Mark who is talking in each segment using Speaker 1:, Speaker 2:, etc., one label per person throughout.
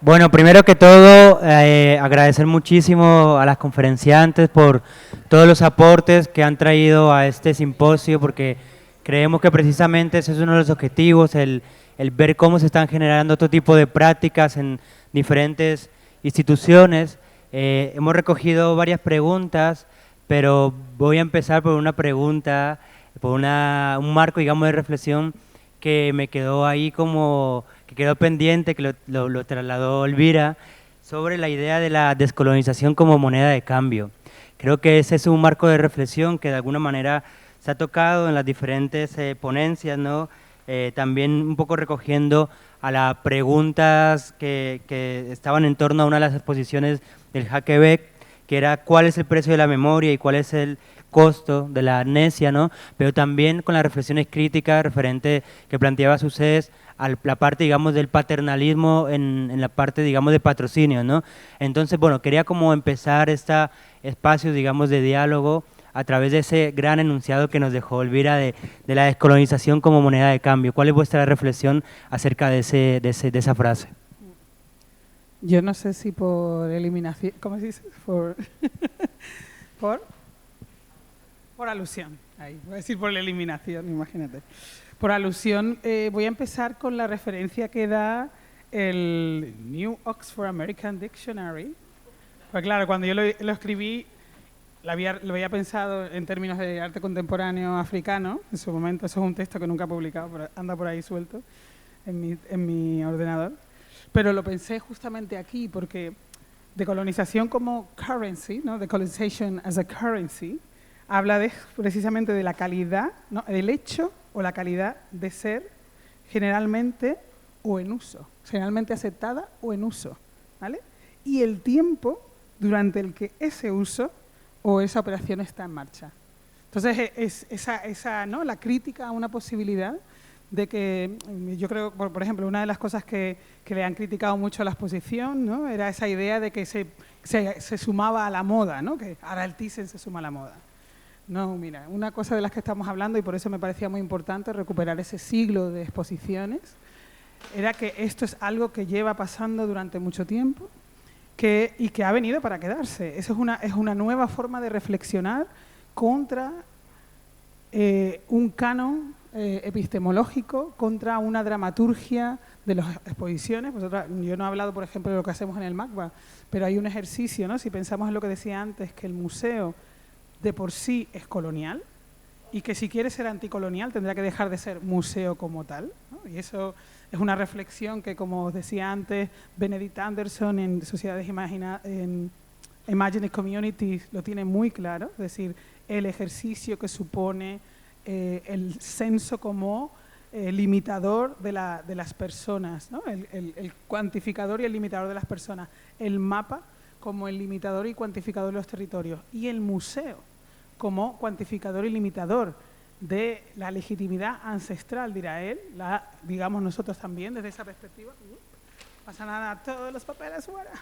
Speaker 1: Bueno, primero que todo, agradecer muchísimo a las conferenciantes por todos los aportes que han traído a este simposio, porque creemos que precisamente ese es uno de los objetivos, el ver cómo se están generando otro tipo de prácticas en diferentes instituciones. Hemos recogido varias preguntas, pero voy a empezar por una pregunta, por un marco, digamos, de reflexión que me quedó ahí como, que quedó pendiente, que lo trasladó Elvira, sobre la idea de la descolonización como moneda de cambio. Creo que ese es un marco de reflexión que de alguna manera se ha tocado en las diferentes ponencias, ¿no? También un poco recogiendo a las preguntas que estaban en torno a una de las exposiciones del Hackebeck, que era cuál es el precio de la memoria y cuál es el costo de la amnesia, ¿no? Pero también con las reflexiones críticas referente que planteaba Sucés a la parte, digamos, del paternalismo en la parte, digamos, de patrocinio, ¿no? Entonces, bueno, quería como empezar este espacio, digamos, de diálogo a través de ese gran enunciado que nos dejó Elvira de la descolonización como moneda de cambio. ¿Cuál es vuestra reflexión acerca de esa frase?
Speaker 2: Yo no sé si por eliminación, ¿cómo se dice? Por alusión, ahí, voy a decir por la eliminación, imagínate. Por alusión, voy a empezar con la referencia que da el New Oxford American Dictionary. Pues claro, cuando yo lo escribí, lo había pensado en términos de arte contemporáneo africano, en su momento. Eso es un texto que nunca he publicado, pero anda por ahí suelto en mi ordenador. Pero lo pensé justamente aquí porque decolonización como currency, ¿no? Decolonization as a currency, habla precisamente de la calidad, ¿no? El hecho o la calidad de ser generalmente o en uso, generalmente aceptada o en uso, ¿vale? Y el tiempo durante el que ese uso o esa operación está en marcha. Entonces, es esa, ¿no? La crítica a una posibilidad de que, yo creo, por ejemplo, una de las cosas que le han criticado mucho a la exposición, ¿no? Era esa idea de que se sumaba a la moda, ¿no? Que ahora el Thyssen se suma a la moda. No, mira, una cosa de las que estamos hablando, y por eso me parecía muy importante recuperar ese siglo de exposiciones, era que esto es algo que lleva pasando durante mucho tiempo y que ha venido para quedarse. Eso es una nueva forma de reflexionar contra un canon epistemológico, contra una dramaturgia de las exposiciones. Yo no he hablado, por ejemplo, de lo que hacemos en el MACBA, pero hay un ejercicio, ¿no? Si pensamos en lo que decía antes, que el museo de por sí es colonial y que si quiere ser anticolonial tendrá que dejar de ser museo como tal, ¿no? Y eso es una reflexión que, como os decía antes, Benedict Anderson en Sociedades en Imagined Communities lo tiene muy claro, es decir, el ejercicio que supone el censo como limitador de las personas, ¿no? El cuantificador y el limitador de las personas, el mapa como el limitador y cuantificador de los territorios, y el museo como cuantificador y limitador de la legitimidad ancestral, dirá él, digamos nosotros también desde esa perspectiva. No pasa nada, todos los papeles fuera.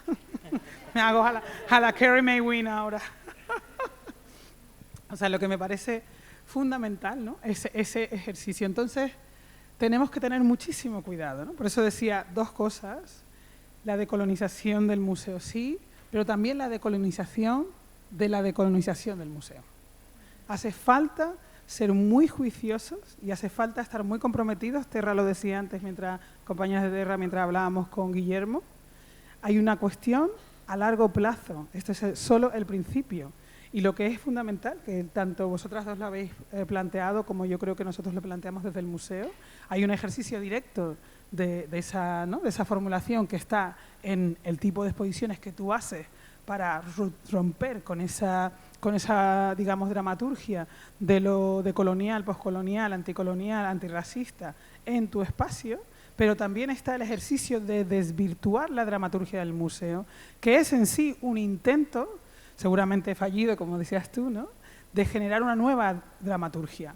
Speaker 2: Me hago a la Carrie Mae Wynn ahora. O sea, lo que me parece fundamental, ¿no? Ese ejercicio. Entonces, tenemos que tener muchísimo cuidado, ¿no? Por eso decía dos cosas: la decolonización del museo, sí, pero también la decolonización de la decolonización del museo. Hace falta ser muy juiciosos y hace falta estar muy comprometidos. Terra lo decía antes, compañeros de Terra, mientras hablábamos con Guillermo. Hay una cuestión a largo plazo. Esto es solo el principio. Y lo que es fundamental, que tanto vosotras dos lo habéis planteado como yo creo que nosotros lo planteamos desde el museo, hay un ejercicio directo de esa formulación que está en el tipo de exposiciones que tú haces para romper con esa, digamos, dramaturgia de lo decolonial, poscolonial, anticolonial, antirracista en tu espacio, pero también está el ejercicio de desvirtuar la dramaturgia del museo, que es en sí un intento, seguramente fallido, como decías tú, ¿no?, de generar una nueva dramaturgia.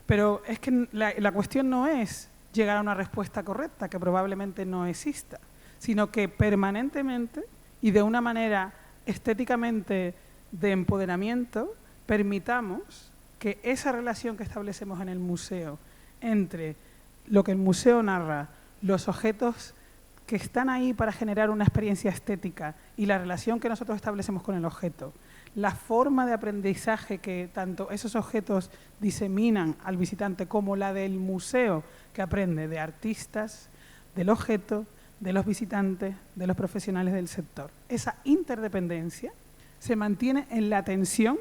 Speaker 2: Pero es que la cuestión no es llegar a una respuesta correcta, que probablemente no exista, sino que permanentemente y de una manera estéticamente de empoderamiento permitamos que esa relación que establecemos en el museo entre lo que el museo narra, los objetos que están ahí para generar una experiencia estética y la relación que nosotros establecemos con el objeto, la forma de aprendizaje que tanto esos objetos diseminan al visitante como la del museo, que aprende de artistas, del objeto, de los visitantes, de los profesionales del sector. Esa interdependencia se mantiene en la tensión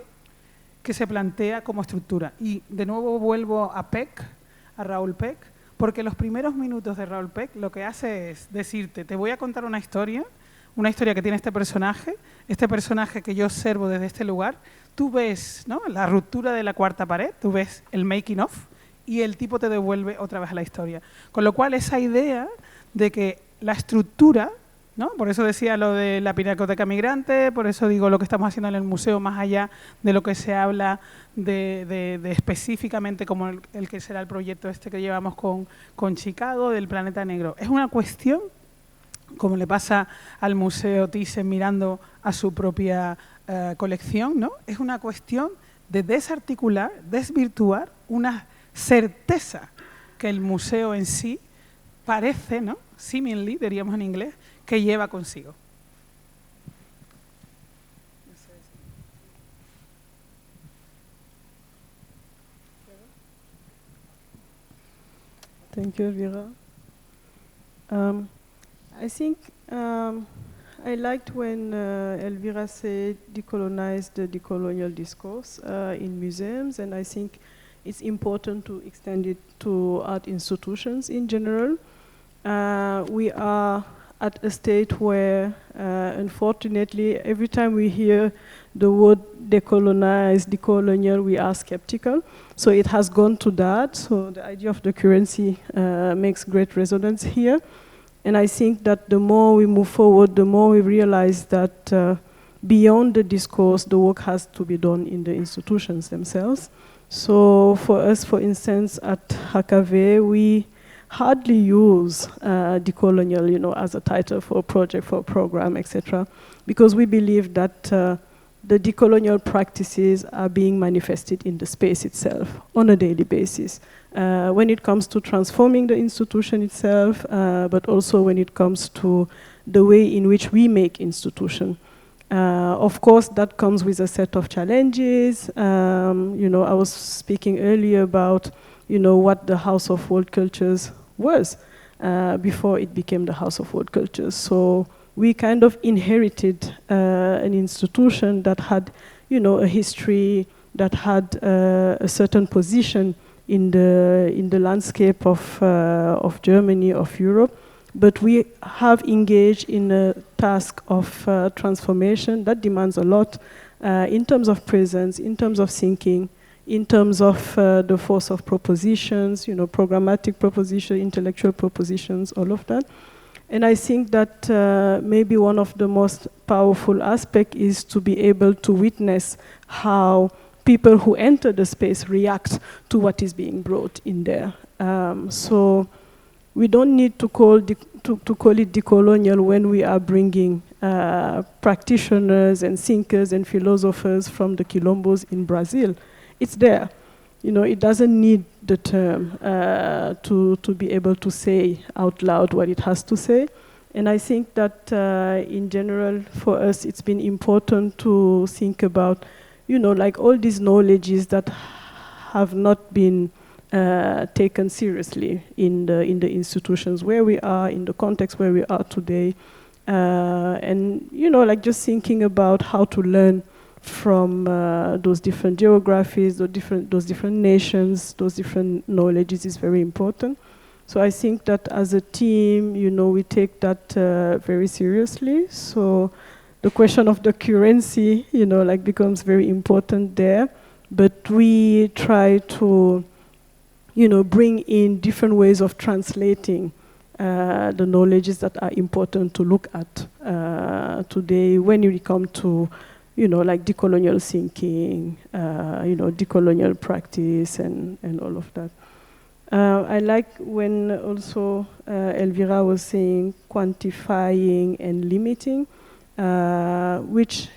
Speaker 2: que se plantea como estructura. Y de nuevo vuelvo a Peck, a Raoul Peck, porque los primeros minutos de Raoul Peck lo que hace es decirte, te voy a contar una historia que tiene este personaje que yo observo desde este lugar. Tú ves, ¿no?, la ruptura de la cuarta pared, tú ves el making of y el tipo te devuelve otra vez a la historia. Con lo cual esa idea de que la estructura, ¿no?, por eso decía lo de la Pinacoteca Migrante, por eso digo lo que estamos haciendo en el museo, más allá de lo que se habla de específicamente como el que será el proyecto este que llevamos con Chicago, del Planeta Negro. Es una cuestión, como le pasa al Museo Thyssen mirando a su propia colección, ¿no? Es una cuestión de desarticular, desvirtuar una certeza que el museo en sí parece, ¿no?, seemingly, diríamos en inglés, que lleva consigo.
Speaker 3: Thank you, Elvira. I think I liked when Elvira said decolonize the decolonial discourse in museums, and I think it's important to extend it to art institutions in general. We are at a state where, unfortunately, every time we hear the word decolonize, decolonial, we are skeptical. So it has gone to that. So the idea of the currency makes great resonance here. And I think that the more we move forward, the more we realize that beyond the discourse, the work has to be done in the institutions themselves. So for us, for instance, at HKV, we hardly use decolonial, as a title for a project, for a program, etc., because we believe that the decolonial practices are being manifested in the space itself on a daily basis. When it comes to transforming the institution itself, but also when it comes to the way in which we make institution. Of course, that comes with a set of challenges. I was speaking earlier about, what the House of World Cultures was before it became the House of World Cultures. So we kind of inherited an institution that had, a history, that had a certain position in the landscape of Germany, of Europe. But we have engaged in a task of transformation that demands a lot in terms of presence, in terms of thinking, in terms of the force of propositions, programmatic proposition, intellectual propositions, all of that. And I think that maybe one of the most powerful aspects is to be able to witness how people who enter the space react to what is being brought in there. So we don't need to call it decolonial when we are bringing practitioners and thinkers and philosophers from the quilombos in Brazil. It's there. It doesn't need the term to be able to say out loud what it has to say. And I think that in general, for us, it's been important to think about, like all these knowledges that have not been taken seriously in the institutions where we are, in the context where we are today. And, like just thinking about how to learn from those different geographies, those different nations, those different knowledges is very important. So I think that as a team, we take that very seriously. So the question of the currency, becomes very important there. But we try to, bring in different ways of translating the knowledges that are important to look at today when we come to like decolonial thinking, decolonial practice and all of that. I like when also Elvira was saying quantifying and limiting, which,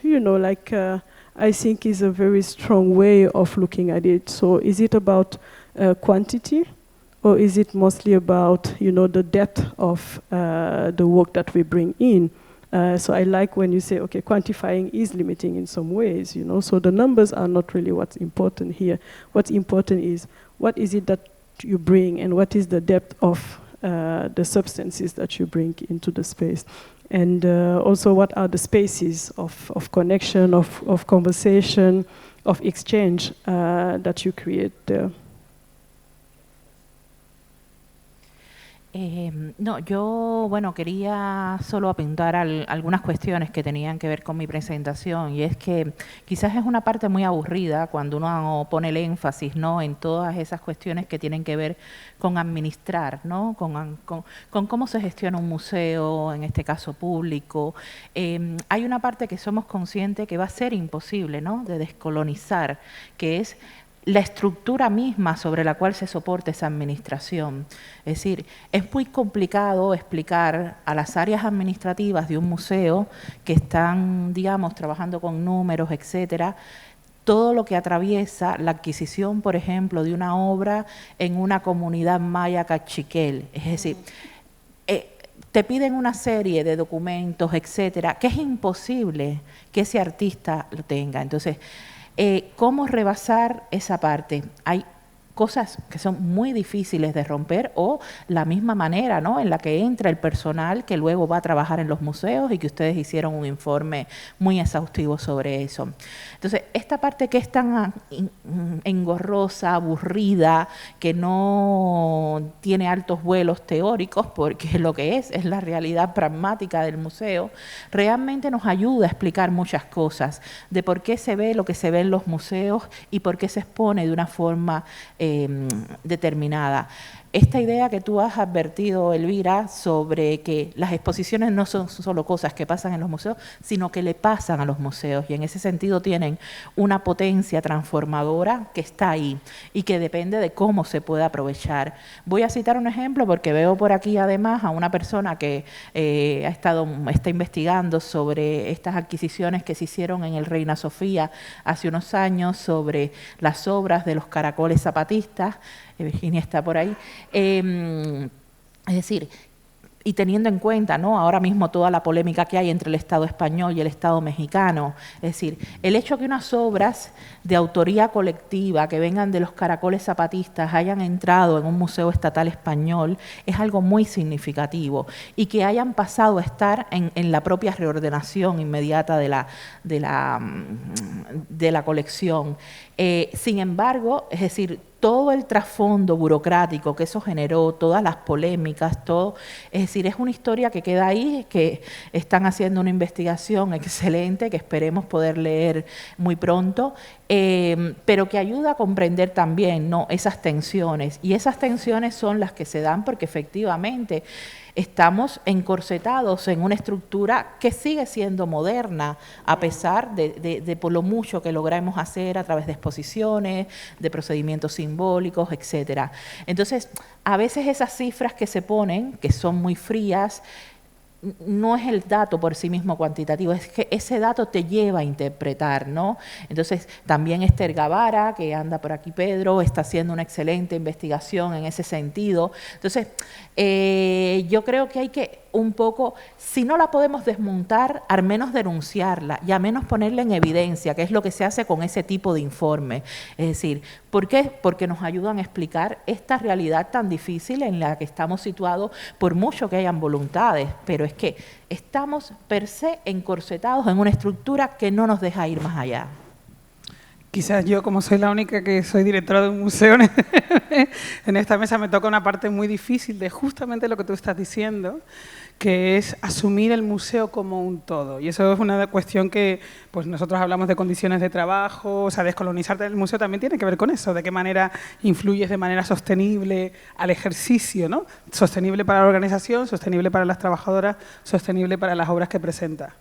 Speaker 3: I think is a very strong way of looking at it. So is it about quantity or is it mostly about, you know, the depth of the work that we bring in? So I like when you say, okay, quantifying is limiting in some ways, you know, so the numbers are not really what's important here. What's important is what is it that you bring and what is the depth of the substances that you bring into the space. And also what are the spaces of connection, of conversation, of exchange that you create there.
Speaker 4: No, yo, bueno, quería solo apuntar algunas cuestiones que tenían que ver con mi presentación, y es que quizás es una parte muy aburrida cuando uno pone el énfasis, ¿no?, en todas esas cuestiones que tienen que ver con administrar, ¿no?, con cómo se gestiona un museo, en este caso público. Hay una parte que somos conscientes que va a ser imposible, ¿no?, de descolonizar, que es la estructura misma sobre la cual se soporta esa administración. Es decir, es muy complicado explicar a las áreas administrativas de un museo que están, digamos, trabajando con números, etcétera, todo lo que atraviesa la adquisición, por ejemplo, de una obra en una comunidad maya cachiquel. Es decir, te piden una serie de documentos, etcétera, que es imposible que ese artista lo tenga. Entonces, ¿cómo rebasar esa parte? Hay cosas que son muy difíciles de romper, o la misma manera, ¿no?, en la que entra el personal que luego va a trabajar en los museos, y que ustedes hicieron un informe muy exhaustivo sobre eso. Entonces, esta parte que es tan engorrosa, aburrida, que no tiene altos vuelos teóricos, porque lo que es la realidad pragmática del museo, realmente nos ayuda a explicar muchas cosas de por qué se ve lo que se ve en los museos y por qué se expone de una forma determinada. Esta idea que tú has advertido, Elvira, sobre que las exposiciones no son solo cosas que pasan en los museos, sino que le pasan a los museos, y en ese sentido tienen una potencia transformadora que está ahí y que depende de cómo se puede aprovechar. Voy a citar un ejemplo porque veo por aquí además a una persona que está investigando sobre estas adquisiciones que se hicieron en el Reina Sofía hace unos años sobre las obras de los caracoles zapatistas. Virginia está por ahí. Es decir, y teniendo en cuenta, ¿no?, ahora mismo toda la polémica que hay entre el Estado español y el Estado mexicano, es decir, el hecho que unas obras de autoría colectiva que vengan de los caracoles zapatistas hayan entrado en un museo estatal español es algo muy significativo, y que hayan pasado a estar en la propia reordenación inmediata de la colección. Sin embargo, es decir, todo el trasfondo burocrático que eso generó, todas las polémicas, todo, es decir, es una historia que queda ahí, que están haciendo una investigación excelente, que esperemos poder leer muy pronto, pero que ayuda a comprender también, ¿no?, esas tensiones, y esas tensiones son las que se dan porque efectivamente estamos encorsetados en una estructura que sigue siendo moderna, a pesar de por lo mucho que logramos hacer a través de exposiciones, de procedimientos simbólicos, etcétera. Entonces, a veces esas cifras que se ponen, que son muy frías, no es el dato por sí mismo cuantitativo, es que ese dato te lleva a interpretar, ¿no? Entonces, también Esther Gavara, que anda por aquí Pedro, está haciendo una excelente investigación en ese sentido. Entonces, yo creo que hay que un poco, si no la podemos desmontar, al menos denunciarla y al menos ponerla en evidencia, que es lo que se hace con ese tipo de informe. Es decir, ¿por qué? Porque nos ayudan a explicar esta realidad tan difícil en la que estamos situados, por mucho que hayan voluntades, pero es que estamos per se encorsetados en una estructura que no nos deja ir más allá.
Speaker 2: Quizás yo, como soy la única que soy directora de un museo, en esta mesa me toca una parte muy difícil de justamente lo que tú estás diciendo, que es asumir el museo como un todo. Y eso es una cuestión que pues nosotros hablamos de condiciones de trabajo, o sea, descolonizarte del museo también tiene que ver con eso, de qué manera influyes de manera sostenible al ejercicio, ¿no? Sostenible para la organización, sostenible para las trabajadoras, sostenible para las obras que presenta.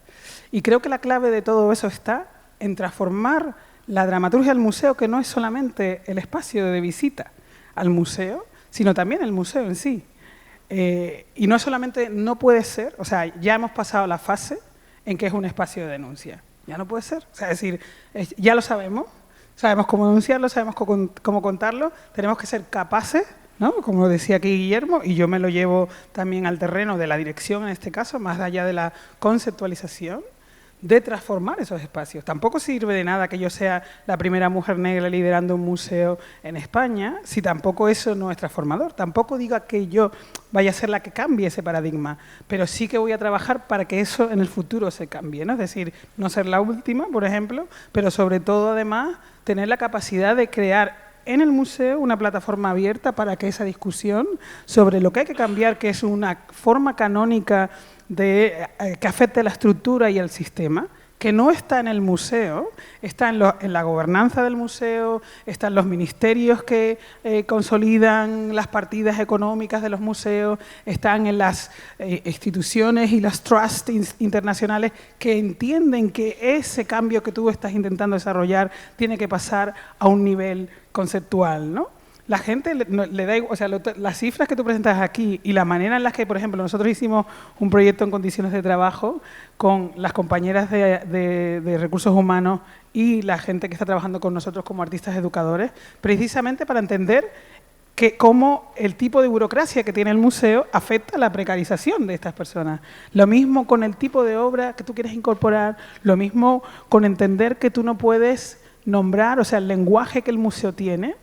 Speaker 2: Y creo que la clave de todo eso está en transformar la dramaturgia del museo, que no es solamente el espacio de visita al museo, sino también el museo en sí. Y no solamente no puede ser, o sea, ya hemos pasado la fase en que es un espacio de denuncia. Ya no puede ser. O sea, es decir, ya lo sabemos cómo denunciarlo, sabemos cómo contarlo, tenemos que ser capaces ¿no? Como decía aquí Guillermo, y yo me lo llevo también al terreno de la dirección en este caso, más allá de la conceptualización, de transformar esos espacios. Tampoco sirve de nada que yo sea la primera mujer negra liderando un museo en España, si tampoco eso no es transformador. Tampoco diga que yo vaya a ser la que cambie ese paradigma, pero sí que voy a trabajar para que eso en el futuro se cambie, ¿no? Es decir, no ser la última, por ejemplo, pero sobre todo, además, tener la capacidad de crear en el museo una plataforma abierta para que esa discusión sobre lo que hay que cambiar, que es una forma canónica que afecte la estructura y el sistema, que no está en el museo, está en la gobernanza del museo, están los ministerios que consolidan las partidas económicas de los museos, están en las instituciones y los trusts internacionales que entienden que ese cambio que tú estás intentando desarrollar tiene que pasar a un nivel conceptual, ¿no? La gente le da igual, o sea, las cifras que tú presentas aquí y la manera en la que, por ejemplo, nosotros hicimos un proyecto en condiciones de trabajo con las compañeras de recursos humanos y la gente que está trabajando con nosotros como artistas educadores, precisamente para entender cómo el tipo de burocracia que tiene el museo afecta la precarización de estas personas. Lo mismo con el tipo de obra que tú quieres incorporar, lo mismo con entender que tú no puedes nombrar, o sea, el lenguaje que el museo tiene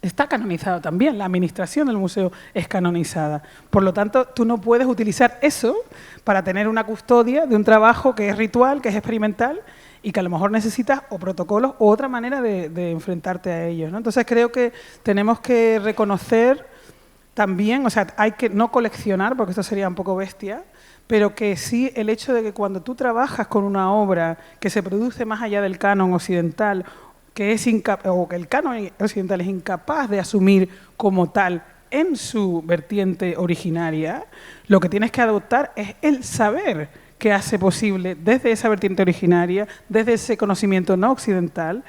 Speaker 2: está canonizado también, la administración del museo es canonizada. Por lo tanto, tú no puedes utilizar eso para tener una custodia de un trabajo que es ritual, que es experimental y que a lo mejor necesitas o protocolos o otra manera de enfrentarte a ellos, ¿no? Entonces, creo que tenemos que reconocer también, o sea, hay que no coleccionar, porque esto sería un poco bestia, pero que sí el hecho de que cuando tú trabajas con una obra que se produce más allá del canon occidental, que el canon occidental es incapaz de asumir como tal en su vertiente originaria, lo que tienes que adoptar es el saber que hace posible desde esa vertiente originaria, desde ese conocimiento no occidental,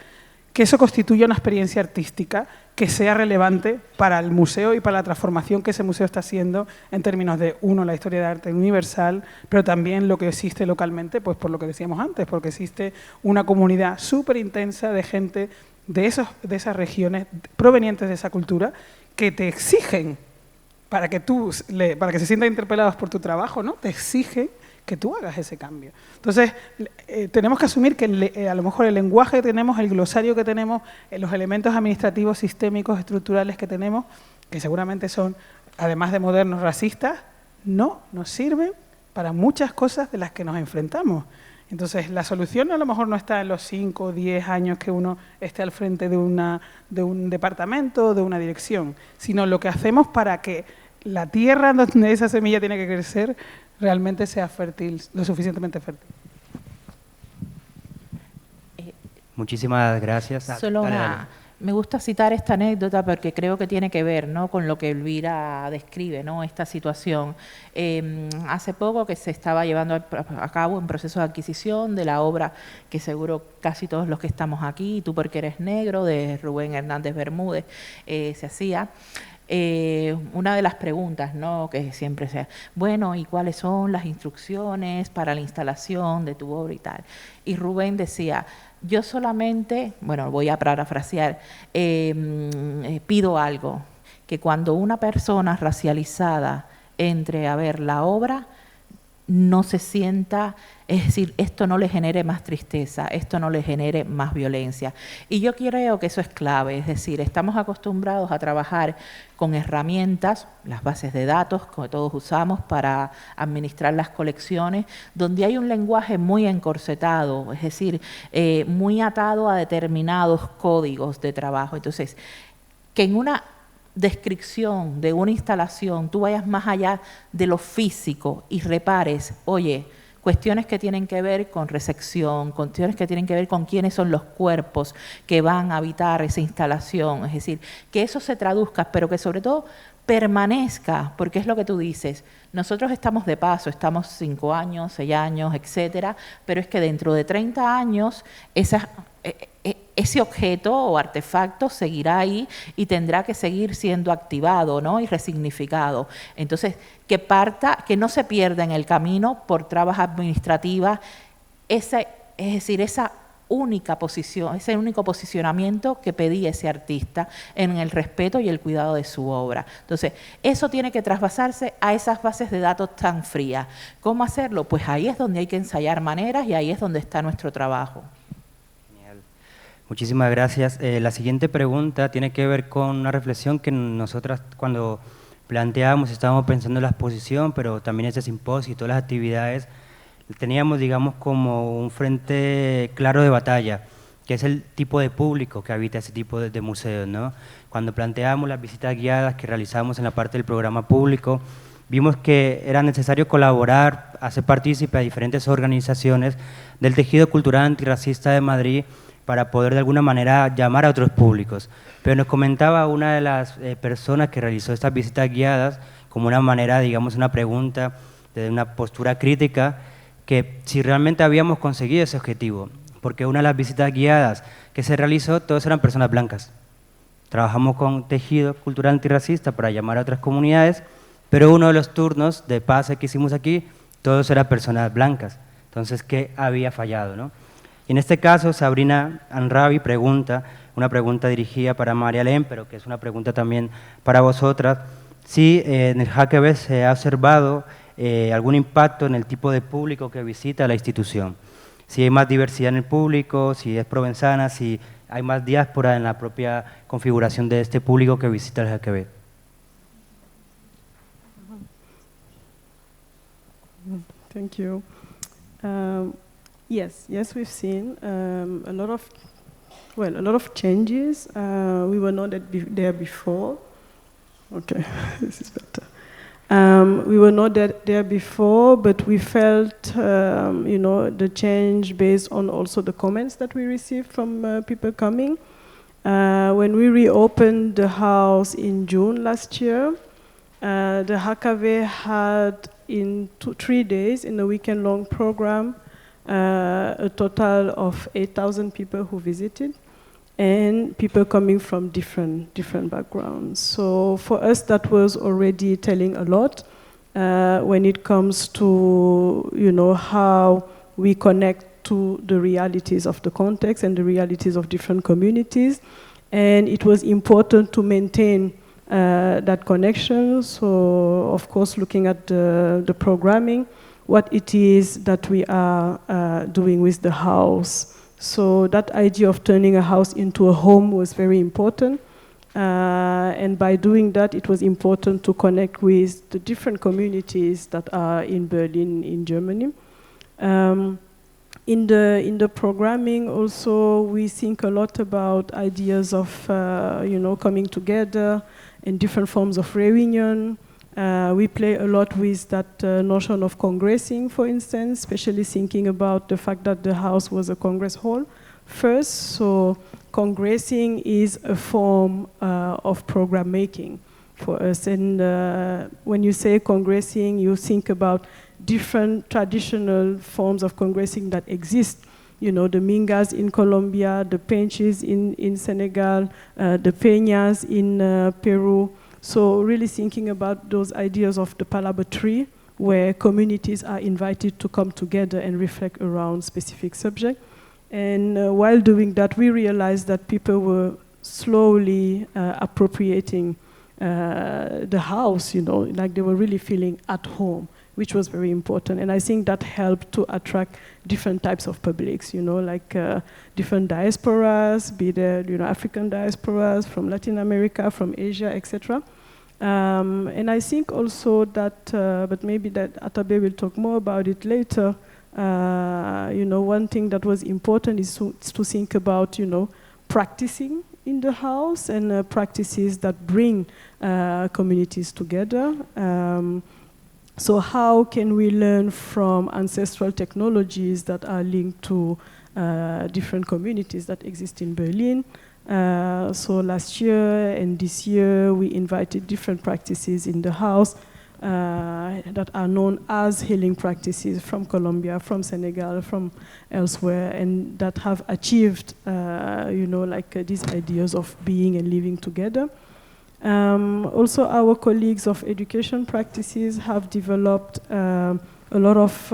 Speaker 2: que eso constituya una experiencia artística que sea relevante para el museo y para la transformación que ese museo está haciendo en términos de, uno, la historia de arte universal, pero también lo que existe localmente, pues por lo que decíamos antes, porque existe una comunidad súper intensa de gente de esas regiones provenientes de esa cultura que te exigen, para que se sientan interpelados por tu trabajo, ¿no? Te exigen que tú hagas ese cambio. Entonces, tenemos que asumir que a lo mejor el lenguaje que tenemos, el glosario que tenemos, los elementos administrativos, sistémicos, estructurales que tenemos, que seguramente son, además de modernos, racistas, no nos sirven para muchas cosas de las que nos enfrentamos. Entonces, la solución a lo mejor no está en los 5 o 10 años que uno esté al frente de un departamento, de una dirección, sino lo que hacemos para que la tierra donde esa semilla tiene que crecer realmente sea fértil, lo suficientemente fértil.
Speaker 1: Muchísimas gracias.
Speaker 4: Me gusta citar esta anécdota porque creo que tiene que ver, ¿no?, con lo que Elvira describe, ¿no?, esta situación. Hace poco que se estaba llevando a cabo un proceso de adquisición de la obra que seguro casi todos los que estamos aquí, Tú porque eres negro, de Rubén Hernández Bermúdez, se hacía. Una de las preguntas, ¿no?, que siempre sea, bueno, ¿y cuáles son las instrucciones para la instalación de tu obra y tal? Y Rubén decía, yo solamente, bueno, voy a parafrasear, pido algo, que cuando una persona racializada entre a ver la obra, no se sienta, es decir, esto no le genere más tristeza, esto no le genere más violencia. Y yo creo que eso es clave, es decir, estamos acostumbrados a trabajar con herramientas, las bases de datos que todos usamos para administrar las colecciones, donde hay un lenguaje muy encorsetado, es decir, muy atado a determinados códigos de trabajo. Entonces, que en una descripción de una instalación tú vayas más allá de lo físico y repares, oye, cuestiones que tienen que ver con recepción, cuestiones que tienen que ver con quiénes son los cuerpos que van a habitar esa instalación, es decir, que eso se traduzca, pero que sobre todo permanezca, porque es lo que tú dices, nosotros estamos de paso, estamos 5 años, 6 años, etcétera, pero es que dentro de 30 años ese objeto o artefacto seguirá ahí y tendrá que seguir siendo activado, ¿no?, y resignificado. Entonces, que no se pierda en el camino por trabas administrativas, es decir, esa única posición, ese único posicionamiento que pedía ese artista en el respeto y el cuidado de su obra. Entonces, eso tiene que trasvasarse a esas bases de datos tan frías. ¿Cómo hacerlo? Pues ahí es donde hay que ensayar maneras y ahí es donde está nuestro trabajo.
Speaker 1: Genial. Muchísimas gracias. La siguiente pregunta tiene que ver con una reflexión que nosotras cuando planteábamos, estábamos pensando en la exposición, pero también este simposio y todas las actividades, teníamos, digamos, como un frente claro de batalla, que es el tipo de público que habita ese tipo de museos, ¿no? Cuando planteábamos las visitas guiadas que realizamos en la parte del programa público, vimos que era necesario colaborar, hacer partícipe a diferentes organizaciones del tejido cultural antirracista de Madrid para poder de alguna manera llamar a otros públicos. Pero nos comentaba una de las personas que realizó estas visitas guiadas como una manera, digamos, una pregunta desde una postura crítica, que si realmente habíamos conseguido ese objetivo, porque una de las visitas guiadas que se realizó, todos eran personas blancas. Trabajamos con tejido cultural antirracista para llamar a otras comunidades, pero uno de los turnos de pase que hicimos aquí, todos eran personas blancas. Entonces, ¿qué había fallado, no? Y en este caso, Sabrina Anrabi pregunta, una pregunta dirigida para María Elena, pero que es una pregunta también para vosotras, si en el HKB se ha observado algún impacto en el tipo de público que visita la institución. Si hay más diversidad en el público, si es provenzana, si hay más diáspora en la propia configuración de este público que visita el HKB.
Speaker 3: Thank you. Yes, we've seen a lot of changes. We were not there before. Okay, this is better. We were not there before, but we felt, the change based on also the comments that we received from people coming. When we reopened the house in June last year, the HKW had in 3 days, in a weekend-long program, a total of 8,000 people who visited, and people coming from different backgrounds. So for us, that was already telling a lot when it comes to how we connect to the realities of the context and the realities of different communities. And it was important to maintain that connection. So of course, looking at the programming, what it is that we are doing with the house. So that idea of turning a house into a home was very important. And by doing that, it was important to connect with the different communities that are in Berlin, in Germany. In the programming also, we think a lot about ideas of, coming together in different forms of reunion. We play a lot with that notion of congressing, for instance, especially thinking about the fact that the house was a congress hall first. So congressing is a form of program making for us. And when you say congressing, you think about different traditional forms of congressing that exist. The Mingas in Colombia, the Penches in Senegal, the Peñas in Peru. So really thinking about those ideas of the Palaba tree, where communities are invited to come together and reflect around specific subject. And while doing that, we realized that people were slowly appropriating the house, like they were really feeling at home, which was very important. And I think that helped to attract different types of publics, like different diasporas, be there, African diasporas, from Latin America, from Asia, etc. And I think also that, but maybe that Atabe will talk more about it later, one thing that was important is to think about, practicing in the house and practices that bring communities together. So how can we learn from ancestral technologies that are linked to different communities that exist in Berlin? So last year and this year, we invited different practices in the house that are known as healing practices from Colombia, from Senegal, from elsewhere, and that have achieved, these ideas of being and living together. Also, our colleagues of education practices have developed a a lot of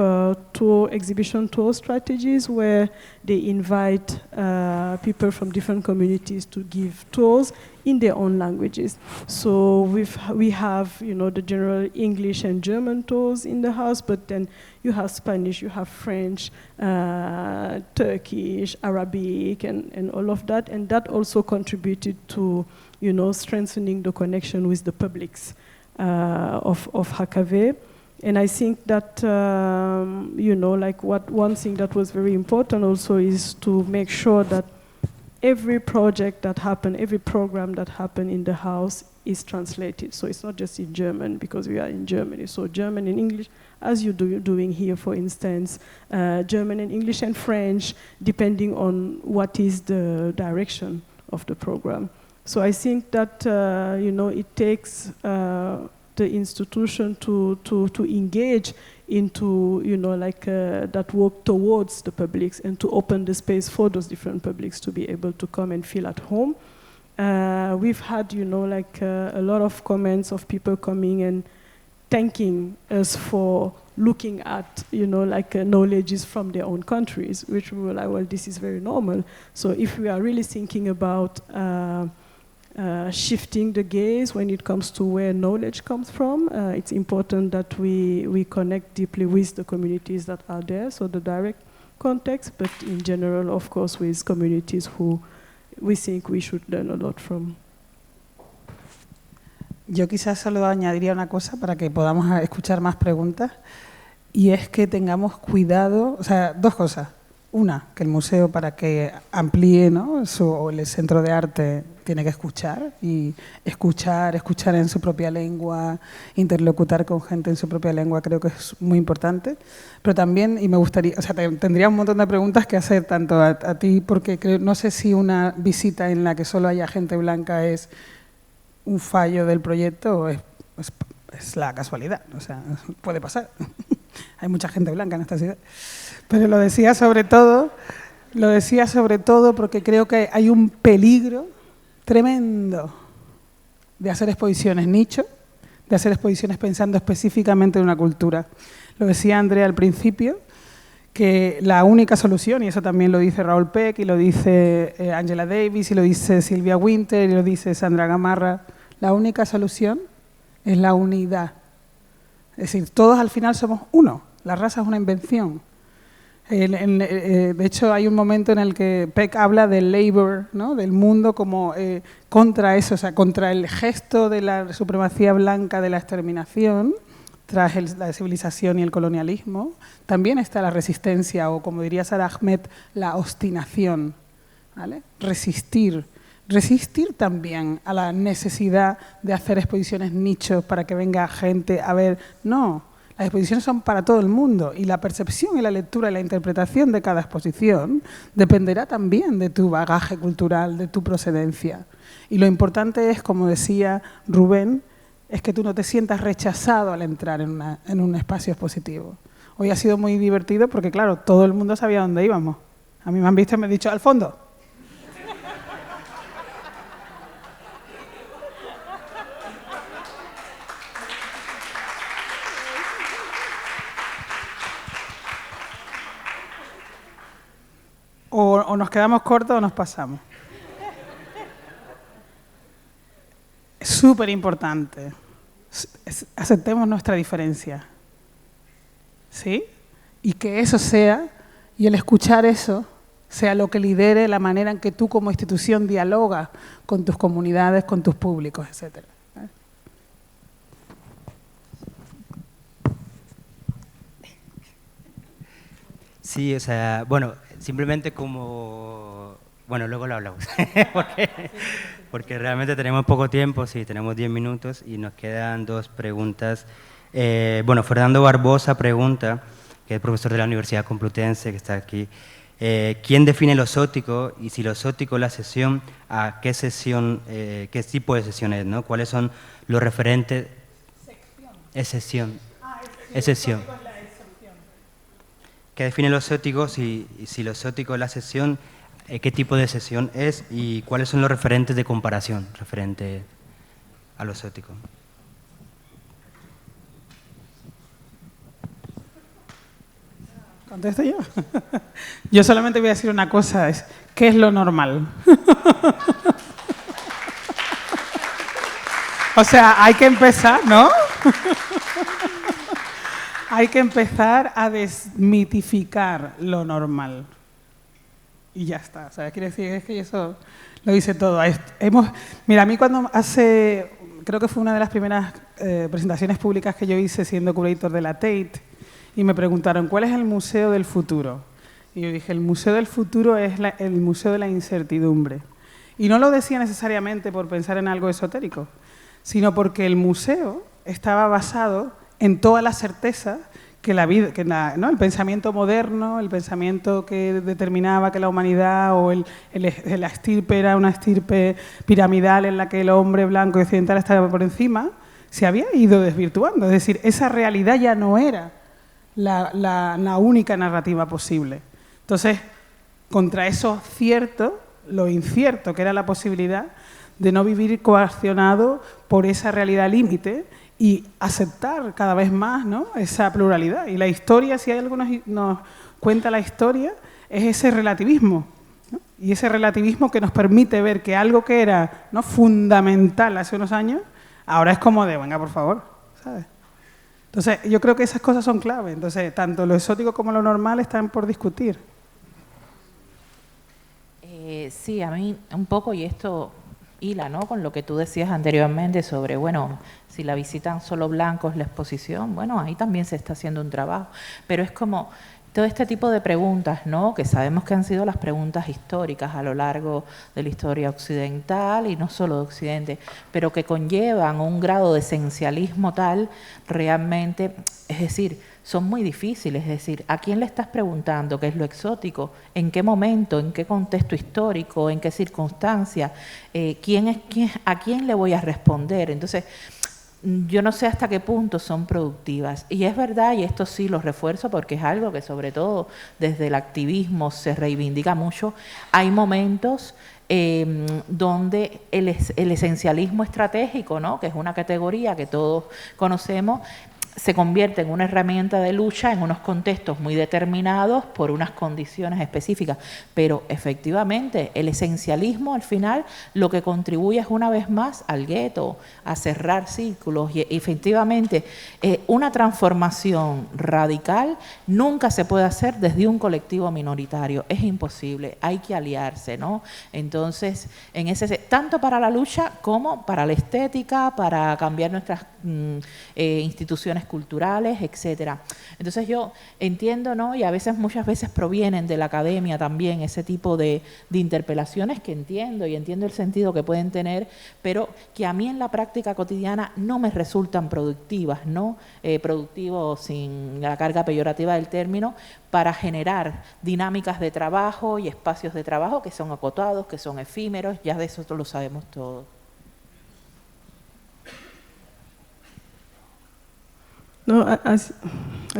Speaker 3: exhibition tour strategies where they invite people from different communities to give tours in their own languages. So we have, you know, the general English and German tours in the house, but then you have Spanish, you have French, Turkish, Arabic, and all of that. And that also contributed to, you know, strengthening the connection with the publics of HKW. And I think that, you know, like one thing that was very important also is to make sure that every project that happened, every program that happened in the house is translated. So it's not just in German, because we are in Germany. So German and English, as you're doing here, for instance, German and English and French, depending on what is the direction of the program. So I think that, you know, it takes the institution to engage into, you know, like that work towards the publics and to open the space for those different publics to be able to come and feel at home. We've had, you know, like a lot of comments of people coming and thanking us for looking at, you know, like knowledges from their own countries, which we were like, well, this is very normal. So if we are really thinking about shifting the gaze when it comes to where knowledge comes from, it's important that we connect deeply with the communities that are there, so the direct context, but in general, of course, with communities who we think we should learn a lot from.
Speaker 2: Yo quizás solo añadiría una cosa para que podamos escuchar más preguntas, y es que tengamos cuidado, o sea, dos cosas. Una, que el museo, para que amplíe, ¿no?, el centro de arte, tiene que escuchar, y escuchar en su propia lengua, interlocutar con gente en su propia lengua, creo que es muy importante. Pero también, y me gustaría, o sea, tendría un montón de preguntas que hacer tanto a ti, porque no sé si una visita en la que solo haya gente blanca es un fallo del proyecto o es la casualidad, o sea, puede pasar. Hay mucha gente blanca en esta ciudad. Pero lo decía sobre todo porque creo que hay un peligro tremendo de hacer exposiciones nicho, de hacer exposiciones pensando específicamente en una cultura. Lo decía Andrea al principio, que la única solución, y eso también lo dice Raúl Peck, y lo dice Angela Davis, y lo dice Silvia Winter, y lo dice Sandra Gamarra, la única solución es la unidad. Es decir, todos al final somos uno. La raza es una invención. De hecho, hay un momento en el que Peck habla del labor, ¿no?, del mundo como contra eso, o sea, contra el gesto de la supremacía blanca, de la exterminación, tras la civilización y el colonialismo. También está la resistencia, o como diría Sara Ahmed, la obstinación, ¿vale? Resistir también a la necesidad de hacer exposiciones nichos para que venga gente a ver. No. Las exposiciones son para todo el mundo, y la percepción y la lectura y la interpretación de cada exposición dependerá también de tu bagaje cultural, de tu procedencia. Y lo importante es, como decía Rubén, es que tú no te sientas rechazado al entrar en un espacio expositivo. Hoy ha sido muy divertido porque, claro, todo el mundo sabía dónde íbamos. A mí me han visto y me han dicho, al fondo. O nos quedamos cortos o nos pasamos. Es súper importante. Aceptemos nuestra diferencia. ¿Sí? Y que eso sea, y el escuchar eso, sea lo que lidere la manera en que tú como institución dialogas con tus comunidades, con tus públicos, etc.
Speaker 1: Sí, o sea, bueno, simplemente como... Bueno, luego lo hablamos, porque realmente tenemos poco tiempo, sí, tenemos 10 minutos y nos quedan dos preguntas. Bueno, Fernando Barbosa pregunta, que es profesor de la Universidad Complutense, que está aquí, ¿quién define lo exótico? Y si lo exótico es la sesión, ¿a qué sesión, qué tipo de sesión es, ¿no? ¿Cuáles son los referentes? Excepción. Excepción. ¿Qué define lo exótico? Si lo exótico es la sesión, ¿qué tipo de sesión es? Y ¿cuáles son los referentes de comparación referente a lo exótico?
Speaker 2: ¿Contesto yo? Yo solamente voy a decir una cosa, es ¿qué es lo normal? O sea, hay que empezar, ¿no? Hay que empezar a desmitificar lo normal. Y ya está. O sea, quiere decir, es que eso lo dice todo. Mira, a mí cuando creo que fue una de las primeras presentaciones públicas que yo hice siendo curator de la Tate, y me preguntaron, ¿cuál es el museo del futuro? Y yo dije, el museo del futuro es el museo de la incertidumbre. Y no lo decía necesariamente por pensar en algo esotérico, sino porque el museo estaba basado en toda la certeza que la vida, ¿no? El pensamiento moderno, el pensamiento que determinaba que la humanidad o la estirpe era una estirpe piramidal en la que el hombre blanco y occidental estaba por encima, se había ido desvirtuando. Es decir, esa realidad ya no era la única narrativa posible. Entonces, contra eso cierto, lo incierto que era la posibilidad de no vivir coaccionado por esa realidad límite y aceptar cada vez más, ¿no?, esa pluralidad. Y la historia, si hay algo que nos cuenta la historia, es ese relativismo, ¿no? Y ese relativismo que nos permite ver que algo que era, ¿no?, fundamental hace unos años, ahora es como de, venga, por favor, ¿sabes? Entonces, yo creo que esas cosas son clave. Entonces, tanto lo exótico como lo normal están por discutir.
Speaker 4: Sí, a mí un poco, y esto hila, ¿no?, con lo que tú decías anteriormente sobre, bueno, si la visitan solo blancos la exposición, bueno, ahí también se está haciendo un trabajo, pero es como todo este tipo de preguntas, ¿no?, que sabemos que han sido las preguntas históricas a lo largo de la historia occidental y no solo de Occidente, pero que conllevan un grado de esencialismo tal realmente, es decir, son muy difíciles. Es decir, ¿a quién le estás preguntando qué es lo exótico? ¿En qué momento? ¿En qué contexto histórico? ¿En qué circunstancia? ¿A quién le voy a responder? Entonces, yo no sé hasta qué punto son productivas. Y es verdad, y esto sí lo refuerzo porque es algo que sobre todo desde el activismo se reivindica mucho, hay momentos donde el esencialismo estratégico, ¿no?, que es una categoría que todos conocemos, se convierte en una herramienta de lucha en unos contextos muy determinados por unas condiciones específicas. Pero efectivamente el esencialismo al final lo que contribuye es una vez más al gueto, a cerrar círculos, y efectivamente una transformación radical nunca se puede hacer desde un colectivo minoritario, es imposible, hay que aliarse, ¿no? Entonces, tanto para la lucha como para la estética, para cambiar nuestras instituciones culturales, etcétera. Entonces yo entiendo, ¿no?, y a veces, muchas veces provienen de la academia también ese tipo de interpelaciones que entiendo, y entiendo el sentido que pueden tener, pero que a mí en la práctica cotidiana no me resultan productivas, ¿no? Productivo sin la carga peyorativa del término, para generar dinámicas de trabajo y espacios de trabajo que son acotados, que son efímeros, ya de eso lo sabemos todos.
Speaker 3: No, I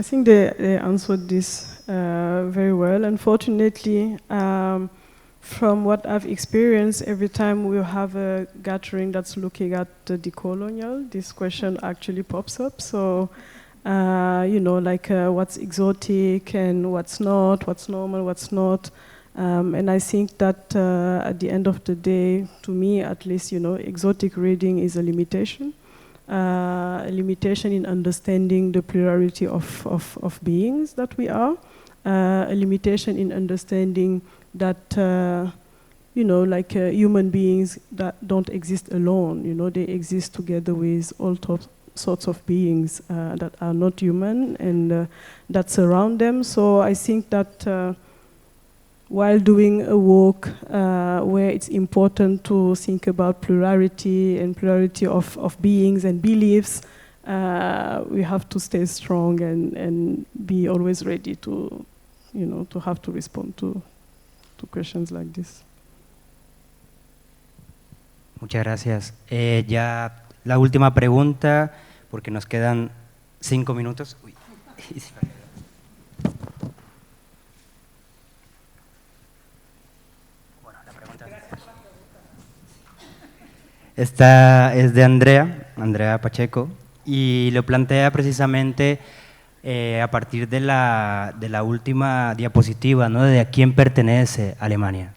Speaker 3: think they answered this very well. Unfortunately, from what I've experienced, every time we have a gathering that's looking at the decolonial, this question actually pops up. So, what's exotic and what's not, what's normal, what's not. And I think that at the end of the day, to me at least, exotic reading is a limitation. A limitation in understanding the plurality of beings that we are, a limitation in understanding that, human beings that don't exist alone, they exist together with all sorts of beings that are not human and that surround them. So I think that while doing a work where it's important to think about plurality and plurality of beings and beliefs, we have to stay strong and be always ready to have to respond to questions like this.
Speaker 1: Muchas gracias. Ya la última pregunta, porque nos quedan 5 minutos. Uy. Esta es de Andrea Pacheco, y lo plantea precisamente a partir de la última diapositiva, ¿no? De a quién pertenece Alemania.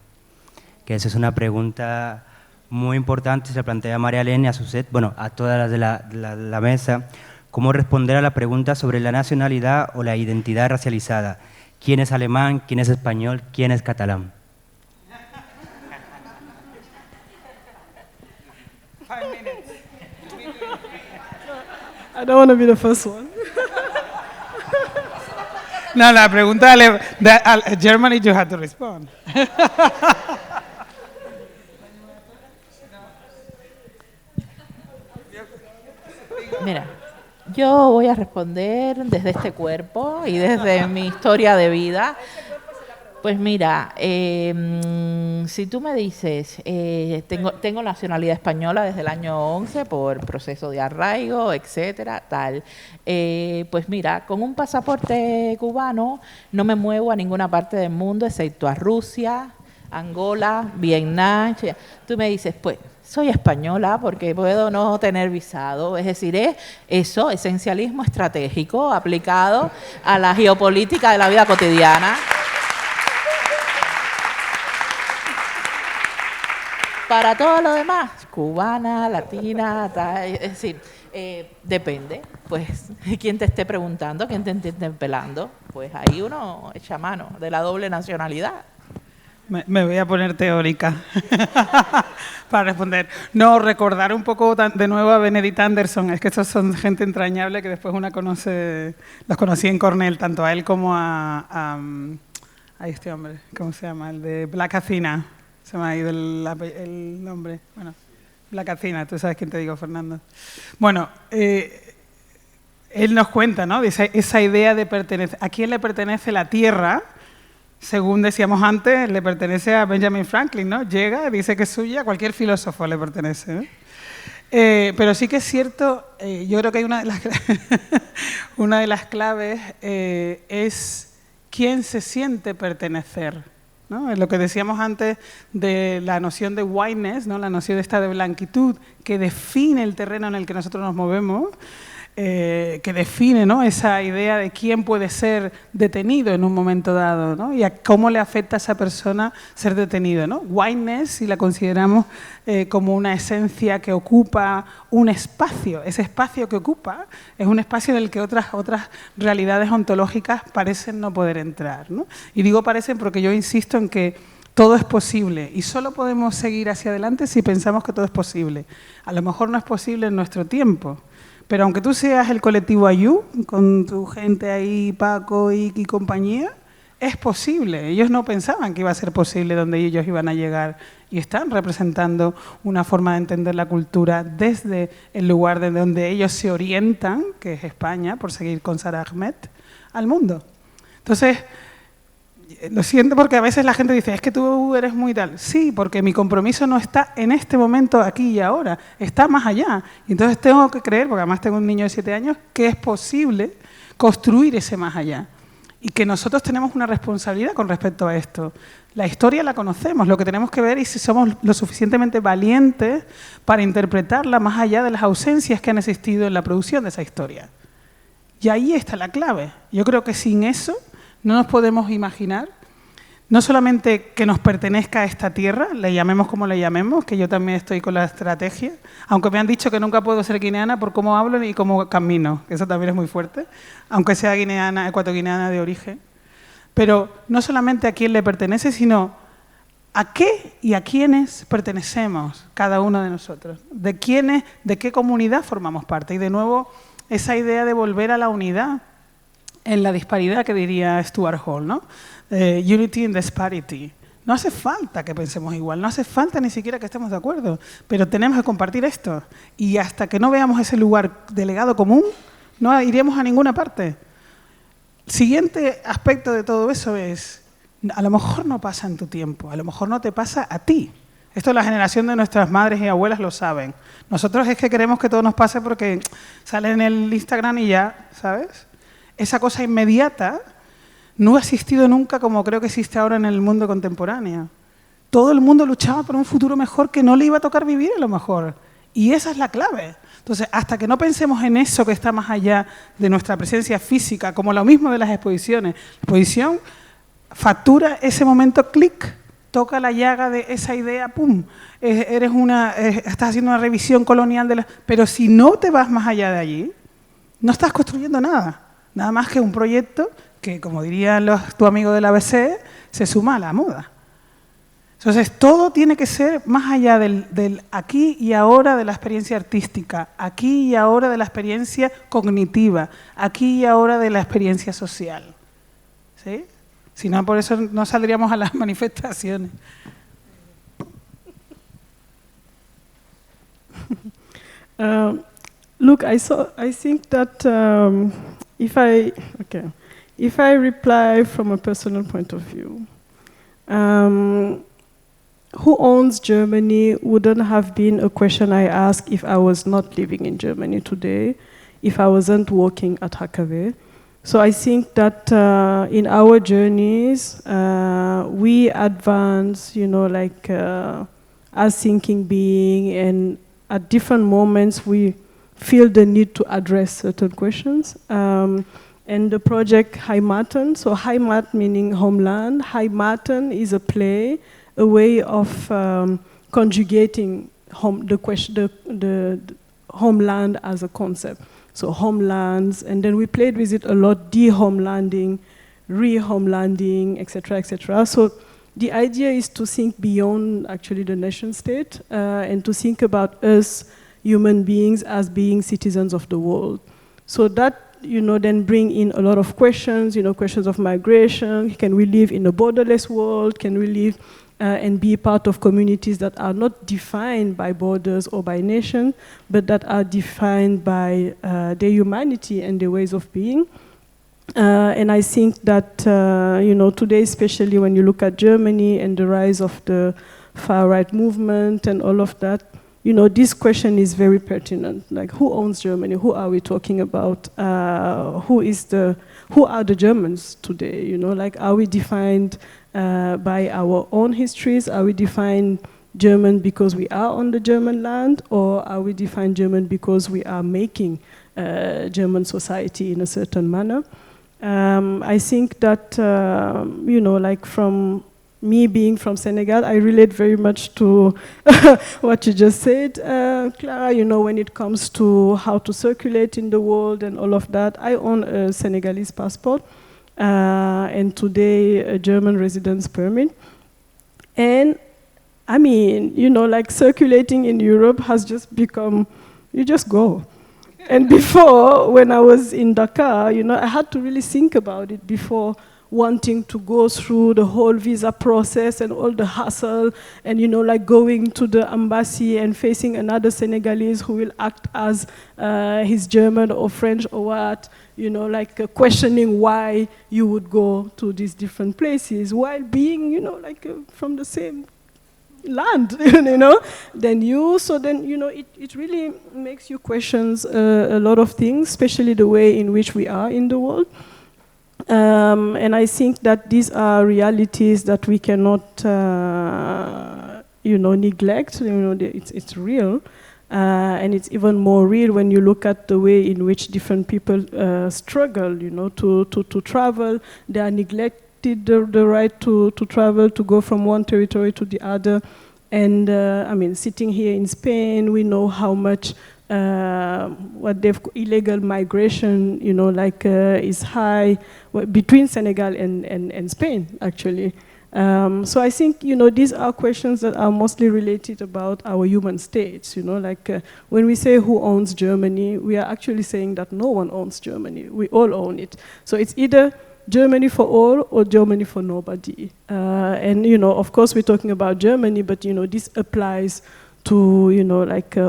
Speaker 1: Que esa es una pregunta muy importante, se la plantea María Elena a Suset, bueno, a todas las de la mesa. ¿Cómo responder a la pregunta sobre la nacionalidad o la identidad racializada? ¿Quién es alemán? ¿Quién es español? ¿Quién es catalán?
Speaker 3: I don't want to be the first one.
Speaker 2: No, la pregunta de Germany you have to respond.
Speaker 4: Mira, yo voy a responder desde este cuerpo y desde mi historia de vida. Pues mira, si tú me dices, tengo nacionalidad española desde el año 11 por proceso de arraigo, etcétera, tal. Pues mira, con un pasaporte cubano no me muevo a ninguna parte del mundo, excepto a Rusia, Angola, Vietnam. Tú me dices, pues soy española porque puedo no tener visado. Es decir, es eso, esencialismo estratégico aplicado a la geopolítica de la vida cotidiana. Para todo lo demás, cubana, latina, tal, es decir, depende, pues, quién te esté preguntando, quién te esté interpelando, pues ahí uno echa mano de la doble nacionalidad.
Speaker 2: Me voy a poner teórica para responder. No, recordar un poco de nuevo a Benedict Anderson, es que estos son gente entrañable que después una conoce, los conocí en Cornell, tanto a él como a este hombre, ¿cómo se llama? El de Black Athena. Se me ha ido el nombre. Bueno, Black Athena, tú sabes quién te digo, Fernando. Bueno, él nos cuenta, ¿no? De esa idea de pertenecer. ¿A quién le pertenece la tierra? Según decíamos antes, le pertenece a Benjamin Franklin, ¿no? Llega, dice que es suya, a cualquier filósofo le pertenece, ¿no? Pero sí que es cierto, yo creo que hay una de las claves es quién se siente pertenecer, ¿no? Es lo que decíamos antes de la noción de whiteness, ¿no? La noción esta de blanquitud que define el terreno en el que nosotros nos movemos, que define, ¿no? Esa idea de quién puede ser detenido en un momento dado, ¿no? Y a cómo le afecta a esa persona ser detenido, ¿no? Whiteness, si la consideramos como una esencia que ocupa un espacio, ese espacio que ocupa es un espacio en el que otras realidades ontológicas parecen no poder entrar, ¿no? Y digo parecen porque yo insisto en que todo es posible y solo podemos seguir hacia adelante si pensamos que todo es posible. A lo mejor no es posible en nuestro tiempo, pero aunque tú seas el colectivo Ayú, con tu gente ahí, Paco y compañía, es posible. Ellos no pensaban que iba a ser posible donde ellos iban a llegar y están representando una forma de entender la cultura desde el lugar de donde ellos se orientan, que es España, por seguir con Sara Ahmed, al mundo. Entonces, lo siento porque a veces la gente dice, es que tú eres muy tal. Sí, porque mi compromiso no está en este momento, aquí y ahora, está más allá. Y entonces tengo que creer, porque además tengo un niño de 7 años, que es posible construir ese más allá. Y que nosotros tenemos una responsabilidad con respecto a esto. La historia la conocemos, lo que tenemos que ver es si somos lo suficientemente valientes para interpretarla más allá de las ausencias que han existido en la producción de esa historia. Y ahí está la clave. Yo creo que sin eso no nos podemos imaginar, no solamente que nos pertenezca a esta tierra, le llamemos como le llamemos, que yo también estoy con la estrategia, aunque me han dicho que nunca puedo ser guineana por cómo hablo y cómo camino, que eso también es muy fuerte, aunque sea guineana, ecuatoguineana de origen. Pero no solamente a quién le pertenece, sino a qué y a quiénes pertenecemos cada uno de nosotros, de qué comunidad formamos parte. Y de nuevo, esa idea de volver a la unidad en la disparidad que diría Stuart Hall, ¿no? Unity in disparity. No hace falta que pensemos igual, no hace falta ni siquiera que estemos de acuerdo, pero tenemos que compartir esto. Y hasta que no veamos ese lugar de legado común, no iremos a ninguna parte. Siguiente aspecto de todo eso es, a lo mejor no pasa en tu tiempo, a lo mejor no te pasa a ti. Esto la generación de nuestras madres y abuelas lo saben. Nosotros es que queremos que todo nos pase porque sale en el Instagram y ya, ¿sabes? Esa cosa inmediata no ha existido nunca como creo que existe ahora en el mundo contemporáneo. Todo el mundo luchaba por un futuro mejor que no le iba a tocar vivir a lo mejor. Y esa es la clave. Entonces, hasta que no pensemos en eso que está más allá de nuestra presencia física, como lo mismo de las exposiciones, la exposición factura ese momento, clic, toca la llaga de esa idea, pum, estás haciendo una revisión colonial de la... Pero si no te vas más allá de allí, no estás construyendo nada más que un proyecto que, como dirían tu amigo del ABC, se suma a la moda. Entonces, todo tiene que ser más allá del aquí y ahora de la experiencia artística, aquí y ahora de la experiencia cognitiva, aquí y ahora de la experiencia social. ¿Sí? Si no, por eso no saldríamos a las manifestaciones.
Speaker 3: Look, I think that if I reply from a personal point of view, who owns Germany wouldn't have been a question I asked if I was not living in Germany today, if I wasn't working at HKW. So I think that in our journeys, we advance, as thinking being, and at different moments we feel the need to address certain questions. And the project Heimaten, so Heimat meaning homeland, Heimaten is a play, a way of conjugating the homeland as a concept. So homelands, and then we played with it a lot, de-homelanding, re-homelanding, etc., etc. So the idea is to think beyond actually the nation state and to think about us human beings as being citizens of the world. So that then bring in a lot of questions, questions of migration. Can we live in a borderless world? Can we live and be part of communities that are not defined by borders or by nation, but that are defined by their humanity and their ways of being? And I think that, today, especially when you look at Germany and the rise of the far-right movement and all of that, this question is very pertinent. Like, who owns Germany? Who are we talking about? Who are the Germans today? Are we defined by our own histories? Are we defined German because we are on the German land? Or are we defined German because we are making German society in a certain manner? I think that, from me being from Senegal, I relate very much to what you just said, Clara, when it comes to how to circulate in the world and all of that. I own a Senegalese passport and today a German residence permit. And I mean, circulating in Europe has just become, you just go. And before, when I was in Dakar, I had to really think about it before wanting to go through the whole visa process and all the hassle and, going to the embassy and facing another Senegalese who will act as his German or French or what, questioning why you would go to these different places while being, from the same land, than you. So then, it really makes you question a lot of things, especially the way in which we are in the world. And I think that these are realities that we cannot, neglect. It's real. And it's even more real when you look at the way in which different people struggle, to travel. They are neglected the right to travel, to go from one territory to the other. And sitting here in Spain, we know how much illegal migration, is high between Senegal and Spain, actually. So I think, these are questions that are mostly related about our human states, when we say who owns Germany, we are actually saying that no one owns Germany. We all own it. So it's either Germany for all or Germany for nobody. And, of course, we're talking about Germany, but, this applies to,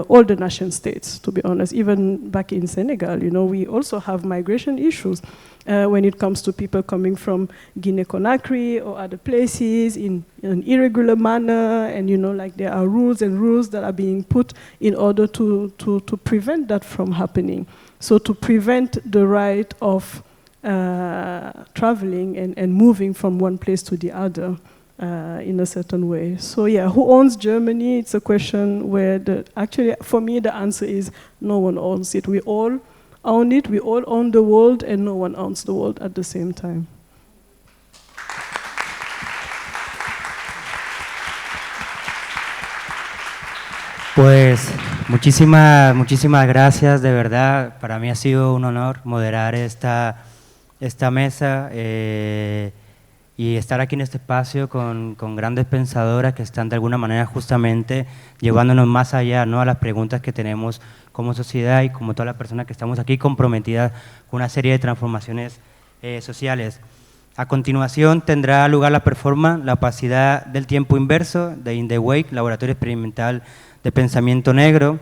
Speaker 3: all the nation states, to be honest. Even back in Senegal, we also have migration issues when it comes to people coming from Guinea-Conakry or other places in an irregular manner. And, there are rules that are being put in order to prevent that from happening. So to prevent the right of traveling and moving from one place to the other. in a certain way. So yeah, who owns Germany? It's a question where actually for me the answer is no one owns it. We all own it, we all own the world, and no one owns the world at the same time.
Speaker 1: Pues muchísimas gracias, de verdad. Para mí ha sido un honor moderar esta mesa y estar aquí en este espacio con grandes pensadoras que están de alguna manera justamente llevándonos más allá, ¿no?, a las preguntas que tenemos como sociedad y como todas las personas que estamos aquí comprometidas con una serie de transformaciones sociales. A continuación tendrá lugar la performance La opacidad del tiempo inverso de In the Wake, laboratorio experimental de pensamiento negro.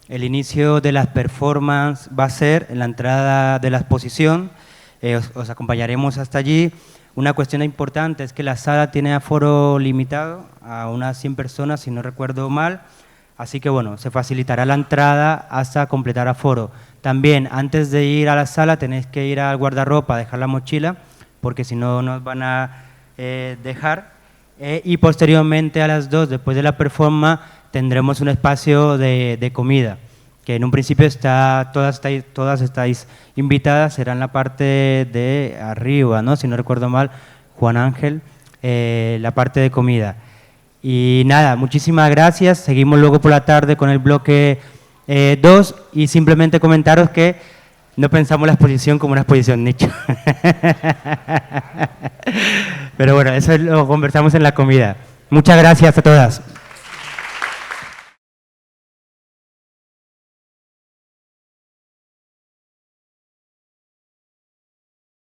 Speaker 1: El inicio de las performances va a ser en la entrada de la exposición, os acompañaremos hasta allí. Una cuestión importante es que la sala tiene aforo limitado a unas 100 personas, si no recuerdo mal, así que bueno, se facilitará la entrada hasta completar aforo. También, antes de ir a la sala, tenéis que ir al guardarropa a dejar la mochila, porque si no nos van a dejar. Y posteriormente a las 2, después de la performance, tendremos un espacio de comida, que en un principio todas estáis invitadas, será en la parte de arriba, ¿no?, si no recuerdo mal, Juan Ángel, la parte de comida. Y nada, muchísimas gracias, seguimos luego por la tarde con el bloque 2 y simplemente comentaros que no pensamos la exposición como una exposición nicho. Pero bueno, eso lo conversamos en la comida. Muchas gracias a todas.